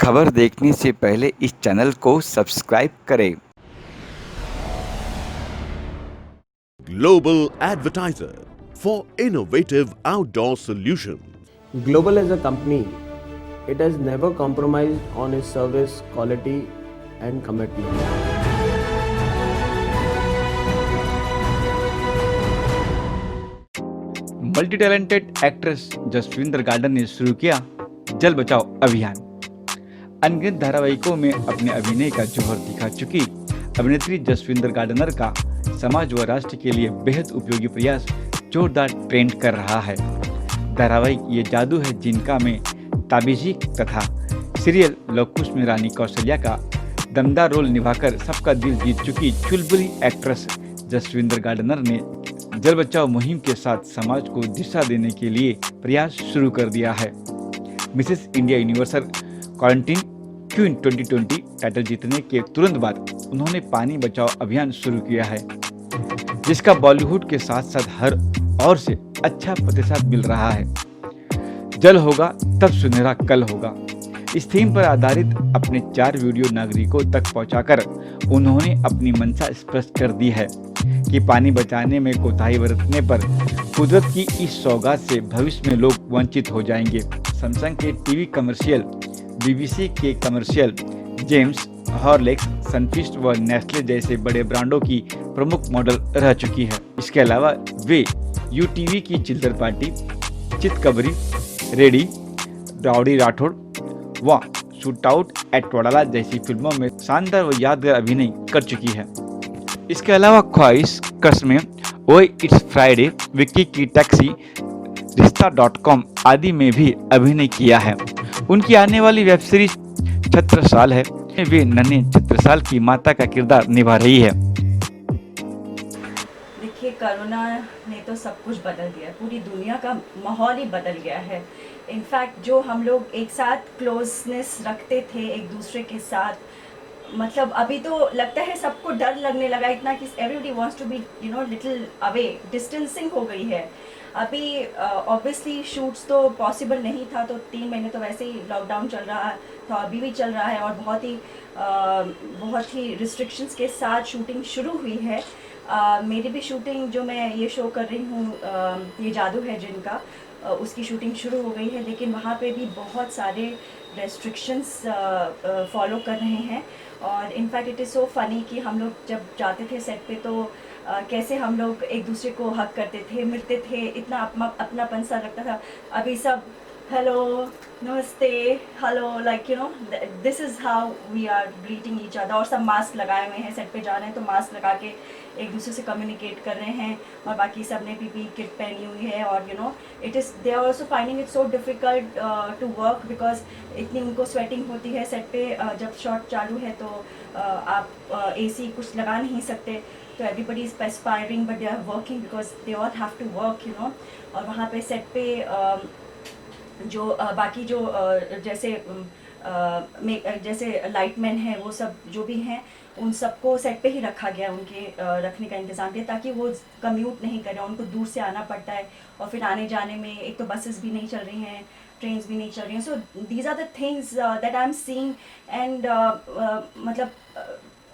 खबर देखने से पहले इस चैनल को सब्सक्राइब करें। Global Advertiser for innovative outdoor solutions. Global as a company, it has never compromised on its service quality and commitment. Multi talented actress Jaswinder गार्डन ने शुरू किया जल बचाओ अभियान। अनगिनत धारावाहिकों में अपने अभिनय का जौहर दिखा चुकी अभिनेत्री जसविंदर गार्डनर का समाज व राष्ट्र के लिए बेहद उपयोगी प्रयास जोरदार ट्रेंड कर रहा है। धारावाहिक ये जादू है जिनका में ताबिजी तथा सीरियल लवकुश में रानी कौशल्या का दमदार रोल निभाकर सबका दिल जीत चुकी चुलबुली एक्ट्रेस जसविंदर गार्डनर ने जल बचाओ मुहिम के साथ समाज को दिशा देने के लिए प्रयास शुरू कर दिया है। Mrs India universal quarantine queen 2020 title जीतने के तुरंत बाद उन्होंने पानी बचाओ अभियान शुरू किया है, जिसका बॉलीवुड के साथ साथ हर ओर से अच्छा प्रतिसाद मिल रहा है। जल होगा तब सुनहरा कल होगा, इस थीम पर आधारित अपने 4 वीडियो नागरिकों तक पहुंचाकर उन्होंने अपनी मंशा स्पष्ट कर दी है कि पानी बचाने में कोताही बरतने पर कुदरत की इस सौगात से भविष्य में लोग वंचित हो जाएंगे। सैमसंग के टीवी कमर्शियल, बीबीसी के कमर्शियल, जेम्स, हॉर्लिक्स, सनफीस्ट व नेस्ले जैसे बड़े ब्रांडों की प्रमुख मॉडल रह चुकी है। इसके अलावा वे यूटीवी की चिल्लर पार्टी, चितकबरी, रेडी, राउडी राठौड़ व शूट आउट एट वडाला जैसी फिल्मों में शानदार व यादगार अभिनय कर चुकी है। इसके अलावा ख्वाहिश, कस्में, ओए इट्स फ्राइडे, विक्की की टैक्सी, रिश्ता.com आदि में भी अभिनय किया है। उनकी आने वाली वेब सीरीज छत्रसाल है, वे नन्हे छत्रसाल की माता का किरदार निभा रही है। देखिए, कोरोना ने तो सब कुछ बदल दिया, पूरी दुनिया का माहौल ही बदल गया है। इनफैक्ट जो हम लोग एक साथ क्लोजनेस रखते थे एक दूसरे के साथ, मतलब अभी तो लगता है सबको डर लगने लगा इतना कि everybody wants to be little away, distancing हो गई है। अभी ऑब्वियसली शूट्स तो पॉसिबल नहीं था, तो 3 महीने तो वैसे ही लॉकडाउन चल रहा था, अभी भी चल रहा है और बहुत ही रिस्ट्रिक्शंस के साथ शूटिंग शुरू हुई है। मेरी भी शूटिंग, जो मैं ये शो कर रही हूँ, ये जादू है जिनका, उसकी शूटिंग शुरू हो गई है, लेकिन वहाँ पे भी बहुत सारे रेस्ट्रिक्शंस फॉलो कर रहे हैं। और in fact it is so funny कि हम लोग जब जाते थे सेट पे तो कैसे हम लोग एक दूसरे को हग करते थे, मिलते थे, इतना अपनापन सा लगता था। अभी सब हेलो, नमस्ते, hello, like this is how we are greeting each other. और सब मास्क लगाए हुए हैं, सेट पे जा रहे हैं तो मास्क लगा के एक दूसरे से कम्युनिकेट कर रहे हैं, और बाकी सब ने पीपी किट पहनी हुई है। और it is, they are also finding it so difficult to work because इतनी उनको स्वेटिंग होती है सेट पे। जब शॉट चालू है तो आप एसी कुछ लगा नहीं सकते, तो everybody is perspiring but they are working because they all have to work. और वहाँ पे सेट पे जो बाकी जो जैसे लाइटमैन हैं, वो सब जो भी हैं, उन सबको सेट पे ही रखा गया, उनके रखने का इंतज़ाम किया ताकि वो कम्यूट नहीं करें। उनको दूर से आना पड़ता है और फिर आने जाने में एक तो बसेस भी नहीं चल रही हैं, ट्रेन्स भी नहीं चल रही हैं। So these are the things that I am seeing and मतलब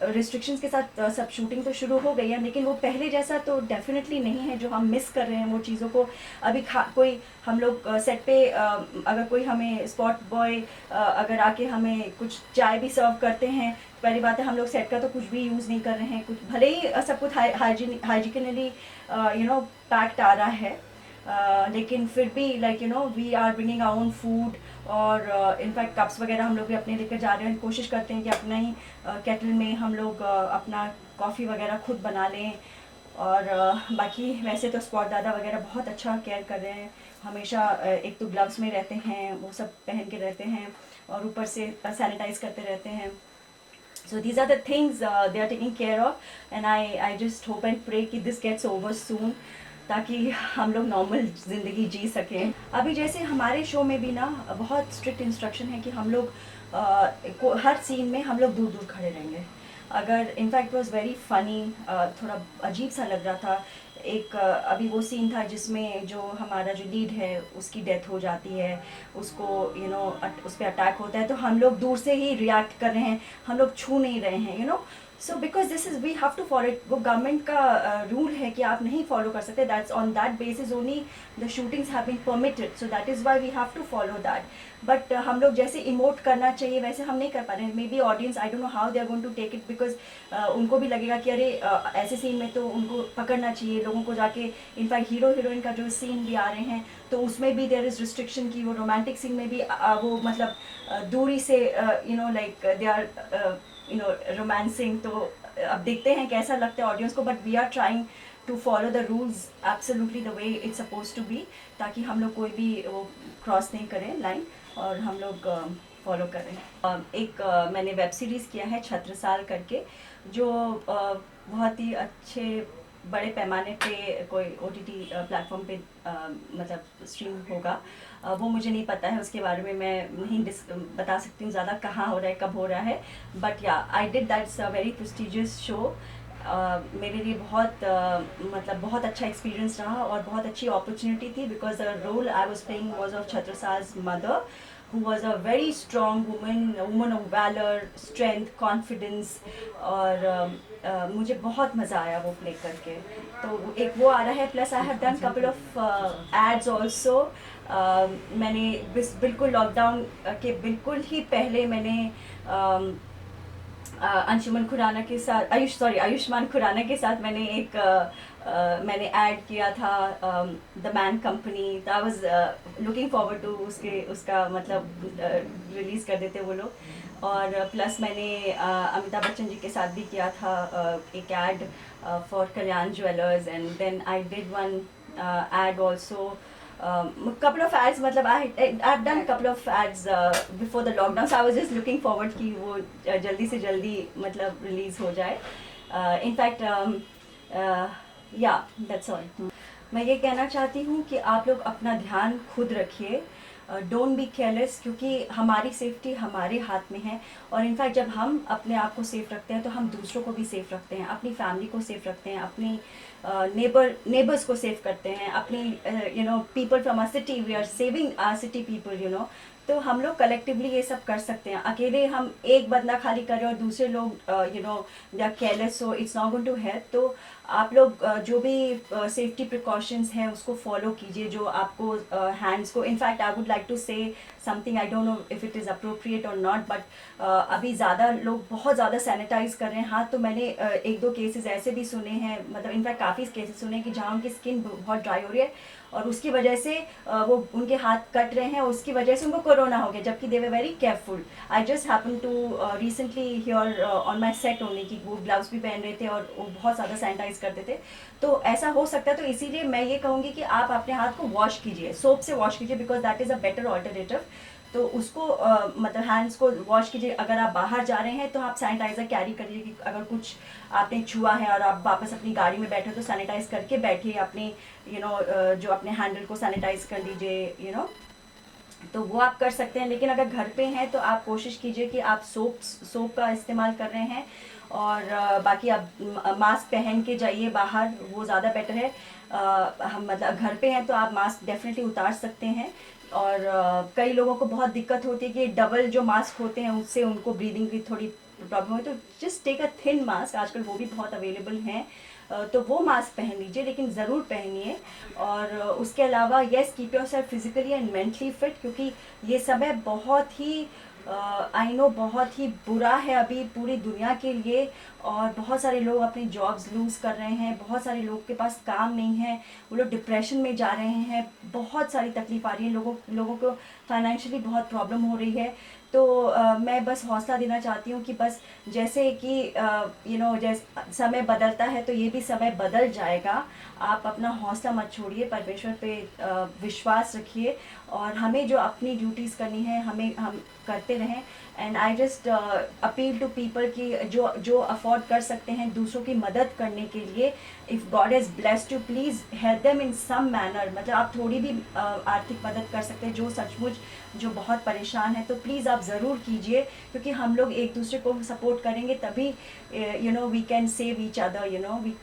रिस्ट्रिक्शंस के साथ सब शूटिंग तो शुरू हो गई है, लेकिन वो पहले जैसा तो डेफिनेटली नहीं है जो हम मिस कर रहे हैं वो चीज़ों को। अभी कोई हम लोग सेट पे अगर कोई हमें स्पॉट बॉय अगर आके हमें कुछ चाय भी सर्व करते हैं, पहली बात है हम लोग सेट का तो कुछ भी यूज़ नहीं कर रहे हैं, कुछ भले ही सब कुछ हाइजीनिकली पैक्ड आ रहा है, लेकिन फिर भी we are bringing our own food. और इनफैक्ट कप्स वगैरह हम लोग भी अपने लेकर जा रहे हैं, कोशिश करते हैं कि अपना ही केटल में हम लोग अपना कॉफ़ी वगैरह खुद बना लें। और बाकी वैसे तो स्पॉट दादा वगैरह बहुत अच्छा केयर कर रहे हैं, हमेशा एक तो ग्लव्स में रहते हैं, वो सब पहन के रहते हैं, और ऊपर से सैनिटाइज करते रहते हैं। So these are the things they are taking care of, and I just hope and pray कि this gets over soon, ताकि हम लोग नॉर्मल ज़िंदगी जी सकें। अभी जैसे हमारे शो में भी ना बहुत स्ट्रिक्ट इंस्ट्रक्शन है कि हम लोग हर सीन में हम लोग दूर दूर खड़े रहेंगे। अगर इनफैक्ट वॉज वेरी फ़नी, थोड़ा अजीब सा लग रहा था एक अभी वो सीन था जिसमें जो हमारा जो लीड है उसकी डेथ हो जाती है, उसको उस पर अटैक होता है, तो हम लोग दूर से ही रिएक्ट कर रहे हैं, हम लोग छू नहीं रहे हैं, so because this is we have to follow it. वो गवर्नमेंट का रूल है कि आप नहीं फॉलो कर सकते, that's on that basis only the shootings have been permitted, so that is why we have to follow that. But हम लोग जैसे इमोट करना चाहिए वैसे हम नहीं कर पा रहे हैं। Maybe audience, I don't know how they are going to take it, because उनको भी लगेगा कि अरे ऐसे सीन में तो उनको पकड़ना चाहिए लोगों को जाके। इनफैक्ट हीरो हीरोइन का जो सीन भी आ रहे हैं तो उसमें भी देयर इज़ रिस्ट्रिक्शन की, वो रोमांटिक सीन में भी वो मतलब दूरी से लाइक दे आर रोमांसिंग। तो अब देखते हैं कैसा लगता है ऑडियंस को, but we are trying to follow the rules absolutely the way it's suppose to be, ताकि हम लोग कोई भी वो क्रॉस नहीं करें लाइन और हम लोग फॉलो करें। मैंने वेब सीरीज़ किया है छत्रसाल करके, जो बहुत ही अच्छे बड़े पैमाने पे कोई OTT प्लेटफॉर्म पे मतलब स्ट्रीम होगा। वो मुझे नहीं पता है, उसके बारे में मैं नहीं बता सकती हूँ ज़्यादा कहाँ हो रहा है, कब हो रहा है। बट या I did that's a very prestigious show. मेरे लिए बहुत मतलब बहुत अच्छा एक्सपीरियंस रहा और बहुत अच्छी अपॉर्चुनिटी थी, because the role I was playing was of Chhatrasal's mother, who was a very strong woman of valor, strength, confidence, और मुझे बहुत मज़ा आया वो प्ले करके। तो एक वो आ रहा है, plus I have done couple of ads also. मैंने बिल्कुल लॉकडाउन के बिल्कुल ही पहले मैंने अंशुमन खुराना के साथ आयुष्मान खुराना के साथ मैंने एक मैंने ऐड किया था the man company. I was looking forward to उसका मतलब रिलीज़ कर देते वो लोग। और प्लस मैंने अमिताभ बच्चन जी के साथ भी किया था एक ad for Kalyan jewellers, and then I did one ad also, couple of ads, मतलब I've done couple of ads before the lockdown, so I was just looking forward कि वो जल्दी से जल्दी मतलब रिलीज़ हो जाए। in fact yeah, that's all। मैं ये कहना चाहती हूँ कि आप लोग अपना ध्यान खुद रखिए, डोंट बी केयरलेस, क्योंकि हमारी सेफ्टी हमारे हाथ में है। और इनफैक्ट जब हम अपने आप को सेफ रखते हैं तो हम दूसरों को भी सेफ रखते हैं, अपनी फैमिली को सेफ रखते हैं, अपनी नेबर्स को सेफ करते हैं, अपनी people from our city, we are saving our city people, तो हम लोग कलेक्टिवली ये सब कर सकते हैं। अकेले हम एक बंदा खाली करें और दूसरे लोग they are careless, so it's not going to help. तो आप लोग जो भी सेफ्टी प्रिकॉशंस हैं उसको फॉलो कीजिए, जो आपको हैंड्स को, in fact I would like to say something, I don't know if it is appropriate और नॉट, बट अभी ज़्यादा लोग बहुत ज़्यादा सैनिटाइज कर रहे हैं हाथ। तो मैंने एक दो केसेस ऐसे भी सुने हैं, मतलब इनफैक्ट काफ़ी केसेस सुने हैं कि जहाँ उनकी स्किन बहुत ड्राई हो रही है और उसकी वजह से वो उनके हाथ कट रहे हैं और उसकी वजह से उनको कोरोना हो गया, जबकि they were very careful. I just happen to recently hear on my set only कि वो ग्लव्स भी पहन रहे थे और वो बहुत ज़्यादा सैनिटाइज करते थे। तो ऐसा हो सकता है, तो इसीलिए मैं ये कहूँगी कि आप अपने हाथ को वॉश कीजिए, सोप से वॉश कीजिए, because that is a better alternative. तो उसको मतलब हैंड्स को वॉश कीजिए। अगर आप बाहर जा रहे हैं तो आप सैनिटाइज़र कैरी करिए कि अगर कुछ आपने छुआ है और आप वापस अपनी गाड़ी में बैठे तो सैनिटाइज करके बैठिए, अपने जो अपने हैंडल को सैनिटाइज कर लीजिए, तो वो आप कर सकते हैं। लेकिन अगर घर पे हैं तो आप कोशिश कीजिए कि आप सोप का इस्तेमाल कर रहे हैं, और बाकी आप मास्क पहन के जाइए बाहर, वो ज़्यादा बेटर है। हम मतलब घर पे हैं तो आप मास्क डेफिनेटली उतार सकते हैं। और कई लोगों को बहुत दिक्कत होती है कि डबल जो मास्क होते हैं उससे उनको ब्रीदिंग की थोड़ी प्रॉब्लम होती है, तो just take a thin mask, आजकल वो भी बहुत अवेलेबल हैं, तो वो मास्क पहन लीजिए, लेकिन ज़रूर पहनिए। और उसके अलावा yes, keep your self physically and mentally fit, क्योंकि ये समय बहुत ही आई नो बहुत ही बुरा है अभी पूरी दुनिया के लिए, और बहुत सारे लोग अपनी जॉब्स लूज़ कर रहे हैं, बहुत सारे लोग के पास काम नहीं है, वो लोग डिप्रेशन में जा रहे हैं, बहुत सारी तकलीफ आ रही है, लोगों को फाइनेंशियली बहुत प्रॉब्लम हो रही है। तो मैं बस हौसला देना चाहती हूँ कि बस जैसे कि जैसे समय बदलता है तो ये भी समय बदल जाएगा। आप अपना हौसला मत छोड़िए, परमेश्वर पे विश्वास रखिए, और हमें जो अपनी ड्यूटीज़ करनी है हम करते रहें। And I just appeal to people कि जो अफोर्ड कर सकते हैं दूसरों की मदद करने के लिए, if God has blessed you, please help them in some manner. मतलब आप थोड़ी भी आर्थिक मदद कर सकते हैं, जो सचमुच जो बहुत परेशान है, तो प्लीज़ आप ज़रूर कीजिए, क्योंकि हम लोग एक दूसरे को सपोर्ट करेंगे तभी we can save each other,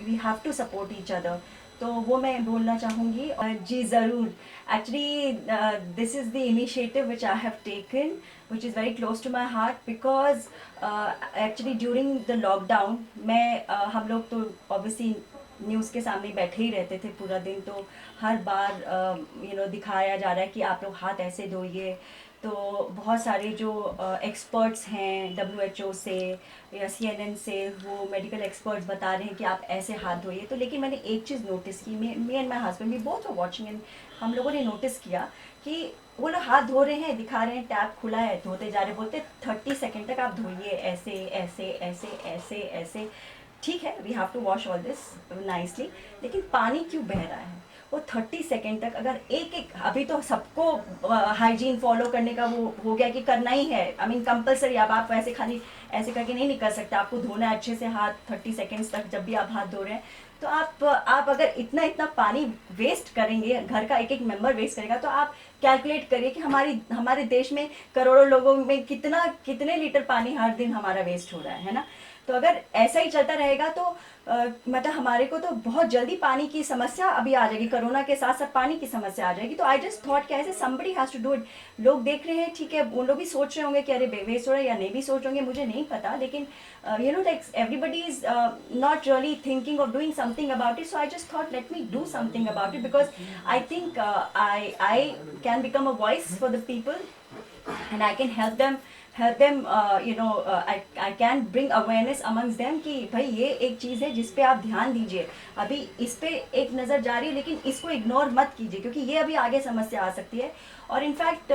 we have to support each other. तो वो मैं बोलना चाहूँगी। जी ज़रूर। Actually this is the initiative which I have taken which is very close to my heart because actually during the lockdown मैं हम लोग तो ऑब्वियसली न्यूज़ के सामने बैठे ही रहते थे पूरा दिन, तो हर बार दिखाया जा रहा है कि आप लोग हाथ ऐसे धोइए। तो बहुत सारे जो एक्सपर्ट्स हैं WHO से या CNN से, वो मेडिकल एक्सपर्ट्स बता रहे हैं कि आप ऐसे हाथ धोइए। तो लेकिन मैंने एक चीज़ नोटिस की, मी एंड माई हस्बैंड भी बोथ आर वॉचिंग, एंड हम लोगों ने नोटिस किया कि वो लोग हाथ धो रहे हैं, दिखा रहे हैं टैप खुला है, धोते जा रहे, बोलते 30 सेकेंड तक आप धोइए ऐसे ऐसे ऐसे ऐसे ऐसे। ठीक है, we have to wash all this nicely, लेकिन पानी क्यों बह रहा है? वो 30 सेकेंड तक अगर एक एक, अभी तो सबको हाइजीन फॉलो करने का वो हो गया कि करना ही है, आई मीन कंपलसरी। अब आप ऐसे खाली ऐसे करके नहीं निकल सकते, आपको धोना है अच्छे से हाथ 30 सेकेंड्स तक जब भी आप हाथ धो रहे हैं। तो आप अगर इतना इतना पानी वेस्ट करेंगे, घर का एक एक मेंबर वेस्ट करेगा, तो आप कैलकुलेट करिए कि हमारे देश में करोड़ों लोगों में कितने लीटर पानी हर दिन हमारा वेस्ट हो रहा है ना। तो अगर ऐसा ही चलता रहेगा तो मतलब हमारे को तो बहुत जल्दी पानी की समस्या अभी आ जाएगी, कोरोना के साथ साथ पानी की समस्या आ जाएगी। तो आई जस्ट थॉट कि ऐसे somebody has to do it। लोग देख रहे हैं, ठीक है, उन लोग भी सोच रहे होंगे कि अरे वेस्ट हो रहा है, या नहीं भी सोच होंगे, मुझे नहीं पता, लेकिन like everybody is not really thinking of doing something about it। So I just thought let me do something about it because I think I can become a voice for the people and I can help them I can bring awareness amongst them कि भाई ये एक चीज़ है जिस पे आप ध्यान दीजिए। अभी इस पे एक नज़र जा रही है, लेकिन इसको इग्नोर मत कीजिए, क्योंकि ये अभी आगे समस्या आ सकती है। और in fact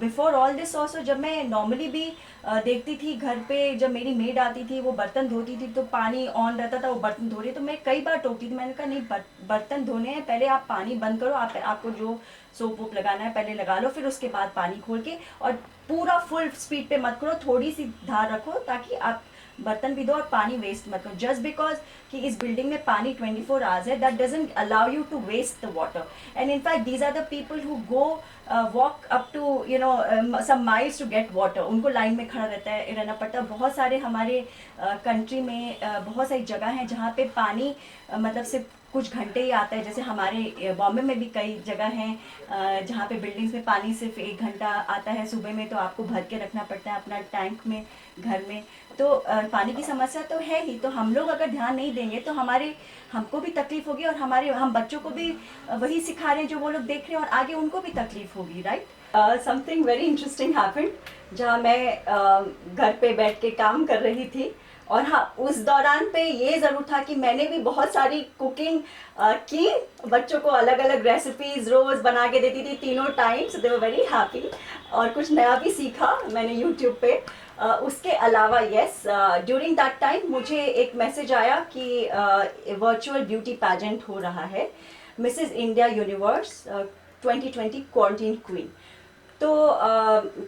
before all this also, जब मैं नॉर्मली भी देखती थी घर पे, जब मेरी मेड आती थी वो बर्तन धोती थी तो पानी ऑन रहता था, वो बर्तन धो रही है, तो मैं कई बार टोकती थी। मैंने कहा नहीं, बर्तन धोने हैं, पहले आप पानी बंद करो, आपको जो सोप वोप लगाना है पहले लगा लो, फिर उसके बाद पानी खोल के, और पूरा फुल स्पीड पे मत करो, थोड़ी सी धार रखो ताकि आप बर्तन भी दो और पानी वेस्ट मत करो। जस्ट बिकॉज कि इस बिल्डिंग में पानी 24 आवर्स है, that doesn't allow you to waste the water. And in fact these are the people who go walk up to some miles to get water. उनको लाइन में खड़ा रहना पड़ता है। बहुत सारे हमारे कंट्री में बहुत सारी जगह हैं जहाँ पे पानी मतलब सिर्फ कुछ घंटे ही आता है। जैसे हमारे बॉम्बे में भी कई जगह हैं जहाँ पे बिल्डिंग्स में पानी सिर्फ 1 घंटा आता है सुबह में, तो आपको भर के रखना पड़ता है अपना टैंक में घर में। तो पानी की समस्या तो है ही। तो हम लोग अगर ध्यान नहीं देंगे तो हमको भी तकलीफ होगी, और हम बच्चों को भी वही सिखा रहे हैं जो वो लोग देख रहे हैं, और आगे उनको भी तकलीफ होगी, right. Something very interesting happened जहाँ मैं घर पे बैठ के काम कर रही थी। और हाँ, उस दौरान पे ये ज़रूर था कि मैंने भी बहुत सारी कुकिंग की, बच्चों को अलग अलग रेसिपीज़ रोज़ बना के देती थी, तीनों times, they were very happy. और कुछ नया भी सीखा मैंने यूट्यूब पे। उसके अलावा यस, ड्यूरिंग दैट टाइम मुझे एक मैसेज आया कि वर्चुअल ब्यूटी पैजेंट हो रहा है, Mrs India universe 2020 quarantine queen. तो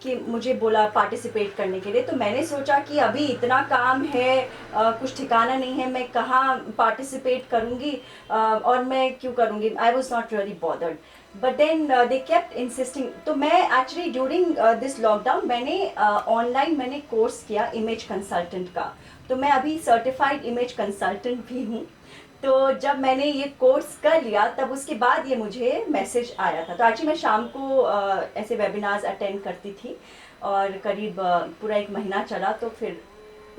कि मुझे बोला पार्टिसिपेट करने के लिए। तो मैंने सोचा कि अभी इतना काम है, कुछ ठिकाना नहीं है, मैं कहाँ पार्टिसिपेट करूँगी और मैं क्यों करूँगी। I was not really bothered, but then they kept insisting. तो मैं एक्चुअली ड्यूरिंग दिस लॉकडाउन मैंने ऑनलाइन मैंने कोर्स किया इमेज कंसल्टेंट का। तो मैं अभी सर्टिफाइड इमेज कंसल्टेंट भी हूँ। तो जब मैंने ये कोर्स कर लिया तब उसके बाद ये मुझे मैसेज आया था। तो एक्चुअली मैं शाम को ऐसे वेबिनार्स अटेंड करती थी, और करीब पूरा 1 महीना चला। तो फिर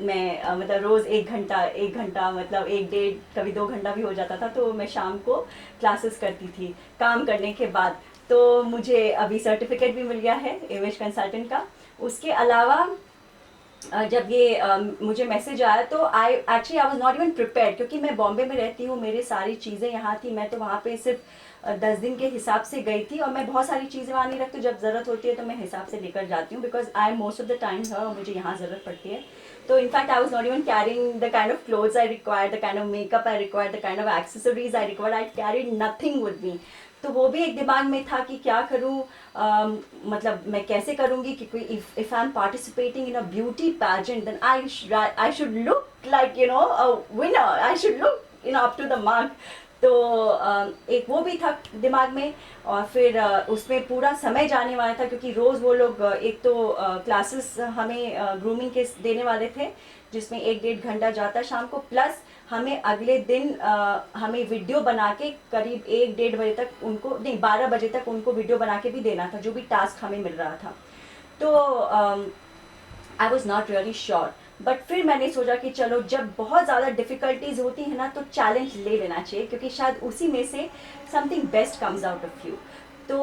मैं मतलब रोज़ 1 घंटा मतलब 1-1.5 कभी 2 घंटा भी हो जाता था। तो मैं शाम को क्लासेस करती थी काम करने के बाद। तो मुझे अभी सर्टिफिकेट भी मिल गया है इमेज कंसल्टेंट का। उसके अलावा जब ये मुझे मैसेज आया तो आई वॉज नॉट इवन प्रिपेयर्ड, क्योंकि मैं बॉम्बे में रहती हूँ, मेरी सारी चीज़ें यहाँ थी। मैं तो वहाँ पे सिर्फ 10 दिन के हिसाब से गई थी, और मैं बहुत सारी चीज़ें वहाँ नहीं रखती। जब ज़रूरत होती है तो मैं हिसाब से लेकर जाती हूँ, because I am most of the time है और मुझे यहाँ ज़रूरत पड़ती है। तो in fact I was not even carrying the kind of clothes I require, the kind of makeup I require, the kind of accessories I require. I carried nothing with me. तो वो भी एक दिमाग में था कि क्या करूं, मतलब मैं कैसे करूंगी, क्योंकि if I am participating in a beauty pageant then I should look like a winner, I should look up to the mark. तो एक वो भी था दिमाग में, और फिर उसमें पूरा समय जाने वाला था, क्योंकि रोज़ वो लोग एक तो क्लासेस हमें ग्रूमिंग के देने वाले थे, जिसमें 1-1.5 घंटा जाता शाम को, प्लस हमें अगले दिन हमें वीडियो बना के करीब 1-1:30 बजे तक उनको, नहीं 12 बजे तक उनको वीडियो बना के भी देना था, जो भी टास्क हमें मिल रहा था। तो आई was not really sure, but फिर मैंने सोचा कि चलो, जब बहुत ज़्यादा डिफ़िकल्टीज होती है ना, तो चैलेंज ले लेना चाहिए, क्योंकि शायद उसी में से something best comes out of you. तो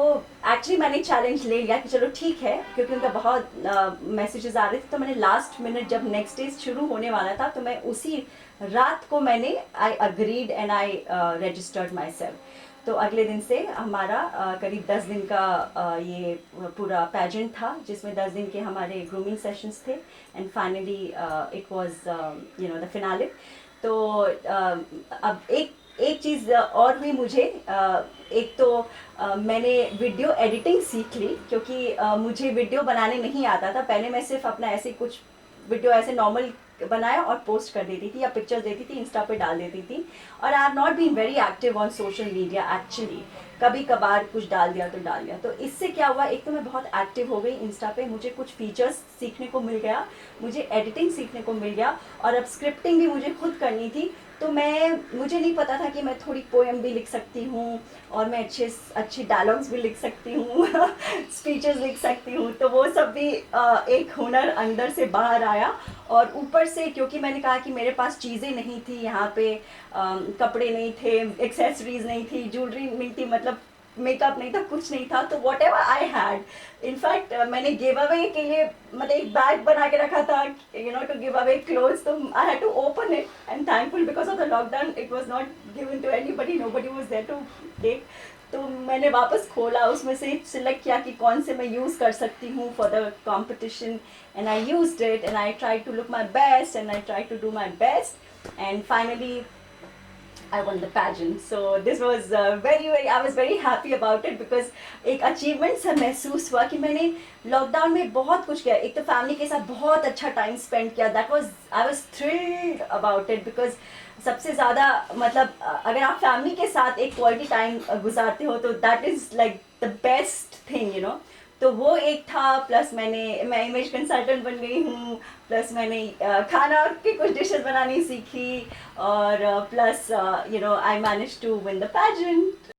एक्चुअली मैंने चैलेंज ले लिया कि चलो ठीक है, क्योंकि उनका बहुत मैसेजेस आ रहे थे, तो मैंने लास्ट मिनट जब नेक्स्ट डे शुरू होने वाला था, तो मैं उसी रात को मैंने आई agreed and I registered my self. तो अगले दिन से हमारा करीब 10 दिन का ये पूरा पैजेंट था, जिसमें 10 दिन के हमारे ग्रूमिंग सेशंस थे, and finally it was the finale. तो अब एक चीज़ और हुई मुझे, एक तो मैंने वीडियो एडिटिंग सीख ली, क्योंकि मुझे वीडियो बनाने नहीं आता था। पहले मैं सिर्फ अपना ऐसे कुछ वीडियो ऐसे नॉर्मल बनाया और पोस्ट कर देती थी, या पिक्चर्स देती थी, इंस्टा पे डाल देती थी, और I have not been very active on social media actually. कभी कभार कुछ डाल दिया तो डाल दिया। तो इससे क्या हुआ, एक तो मैं बहुत एक्टिव हो गई इंस्टा पे, मुझे कुछ फीचर्स सीखने को मिल गया, मुझे एडिटिंग सीखने को मिल गया, और अब स्क्रिप्टिंग भी मुझे खुद करनी थी। तो मुझे नहीं पता था कि मैं थोड़ी पोएम भी लिख सकती हूँ, और मैं अच्छे डायलॉग्स भी लिख सकती हूँ स्पीचेस लिख सकती हूँ। तो वो सब भी एक हुनर अंदर से बाहर आया। और ऊपर से क्योंकि मैंने कहा कि मेरे पास चीज़ें नहीं थी यहाँ पे, कपड़े नहीं थे, एक्सेसरीज नहीं थी, ज्वेलरी नहीं थी, मतलब मेकअप नहीं था, कुछ नहीं था, तो what ever I had, in fact मैंने गिव अवे के लिए मतलब एक बैग बना के रखा था, टू गिव अवे क्लोथ्स। तो I had to open it, and thankful because of the lockdown it was not given to anybody, nobody was there to take. तो मैंने वापस खोला, उसमें से सिलेक्ट किया कि कौन से मैं यूज़ कर सकती हूँ for the competition, and I used it, and I try to look my best, and I try to do my best, and finally I won the pageant. So this was I was very happy about it, because एक achievement सा महसूस हुआ कि मैंने lockdown में बहुत कुछ किया। एक तो फैमिली के साथ बहुत अच्छा टाइम स्पेंड किया, I was thrilled about it, because सबसे ज़्यादा मतलब अगर आप फैमिली के साथ एक क्वालिटी टाइम गुजारते हो, तो that is like the best thing. तो वो एक था, प्लस मैं इमेज कंसल्टेंट बन गई हूँ, प्लस मैंने खाना के कुछ डिशेस बनानी सीखी, और plus I manage to win the pageant.